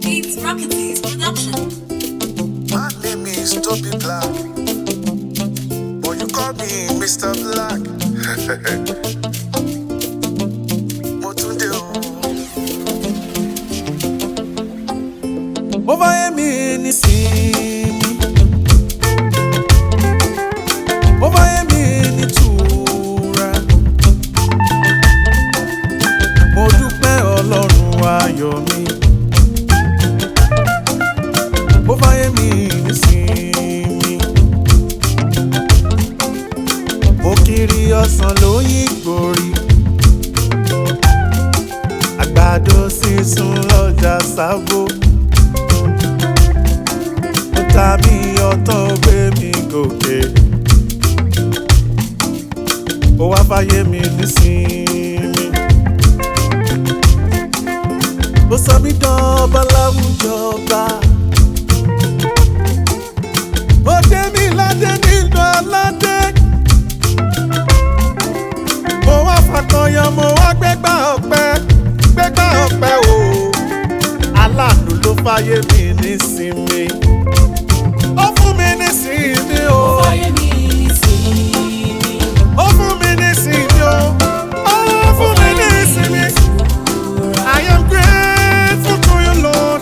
It's Rocketies Production. My name is Toby Black, but you call me Mr. Black. Motunde o. Mo fáyé mi nísìnyí, mo fáyé mi nítura. Mo dúpẹ́ Ọlọ́run ayọ̀ mi. Mo fáyé mi nísìnyí, òkìrì ọsàn ló yí gbòòrì. Àgbàdo sísun lọ́jà Sábó. Tàbí ọ̀tọ̀ gbé mi gòkè, ó wá fáyé mi nísìnyí. Ó sọ mí dọ́ba láwùjọ ọba, ó dé mi ládé nínú aládé. Mo wá fàkọyọ, mo wá gbégbá ọpẹ́ o. Aláàánú ló fáyé mi nísìnyí. Ó fún mi nísìnyí o. Ó fáyé mi nísìnyí. Ó fún mi nísìnyí o. Ó fún mi nísìnyí. I am grateful to you, Lord.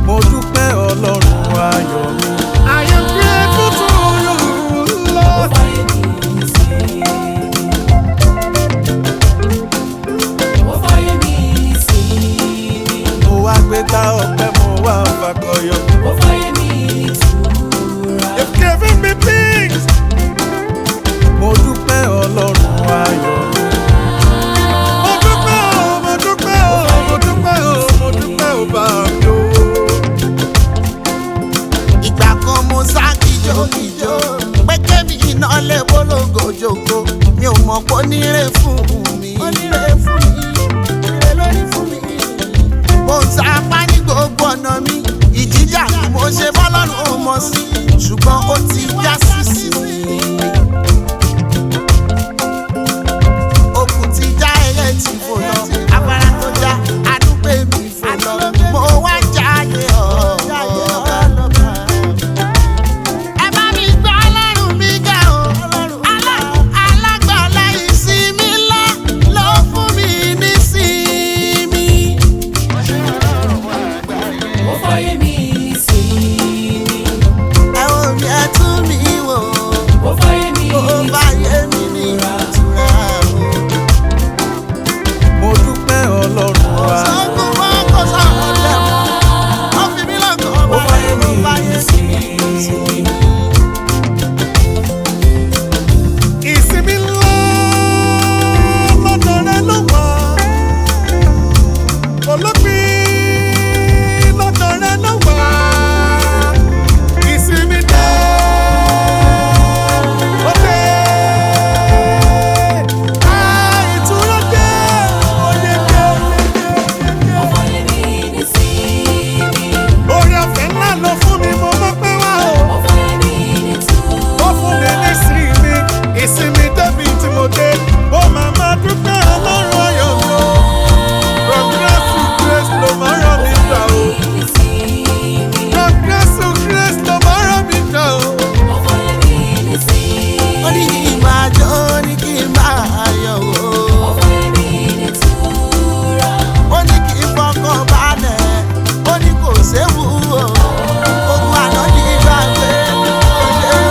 Mo dúpẹ́ Ọlọ́run ayọ̀ mi. I am grateful to you, Ó Lord. fáyé mi nísìnyí. Ó fáyé mi nísìnyí. Mo wá gbégbá ọpẹ́, mo wá fàkọyọ. Ó fáyé mi nítura. You've given me peace. Mo dúpẹ́ Ọlọ́run ayọ̀ mi. Mo dúpẹ́ o, mo dúpẹ́ o, mo dúpẹ́ o, mo dúpẹ́ o bá mi o. Ìgbà kan mo sá kìjokìjo pé kébì iná lè bólógo jòkó, mi ò mọ̀ pé oníre fún mi. Oníre fún mi, ire lórí fún mi. Mo ń sapá ní gbogbo ọ̀nà mi, ìjìjà ni mo ṣe bọ́lọ́run ò mọ̀ sí, ṣùgbọ́n ó ti já sísì mi. Okùn ti já ẹyẹ ti fò lọ, afárá tó já adúgbò mi fò lọ, mo wá jáde ọ̀gá. Ẹ bá mi gbọ́ Ọlọ́run mi ga o, alágbàlá ìsinmi ńlá ló fún mi nísinmi. Ó fáyé mi nísìnyí. Ẹ wo mi ẹ tún mi wò, Ó fáyé mi ó bá yé mi ní ìtura o. Mo dúpẹ́ Ọlọ́run ayọ̀. Sọ́kùn wọn kò sọ̀rọ̀ lẹ́mọ̀, ó fi mí lọ́kàn Ó fáyé mi bá yé mi ní ìsinmi. Ìsinmi ńlá lọ́dọ̀ rẹ ló wà. Olópin lọ́dọ̀ rẹ ló wà. Ìsinmi dé, ó dé. Ìtura dé, oyè dé, Ó fáyé mi nísìnyí. oore ọ̀fẹ́ ńlá ló fún mi, mo mọ̀ pé wá o. Ó fáyé mi nítura. Ó fún mi nísìnyí, ìsinmi débi tí mo dé. Ó máa máa dúpẹ́ Ọlọ́run ayọ̀ mi o. From grace to grace ló máa rán mi gbà o. From grace to grace ló máa rán mi gbà o. Ó ní kí n máa jó, ó ní kí n máa yọ̀ o. Ó ní kí n fọkàn balẹ̀, ó ní kò séwu o. Ogun àná ní gbàgbé,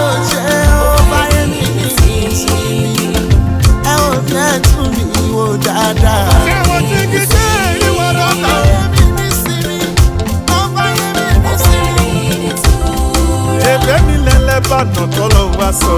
òṣè ó fáyé mi ní ìsinmi. Ẹ ò ní ẹ tún mi wò dáadáa. Ṣé wọ́n ti kí dé ìwọ lọ́kàn? Fáyé mi ní ìsinmi, ó fáyé mi ní ìsinmi. Èbé mi lẹ́lẹ́bàdàn tọ́lọ́ wá sọ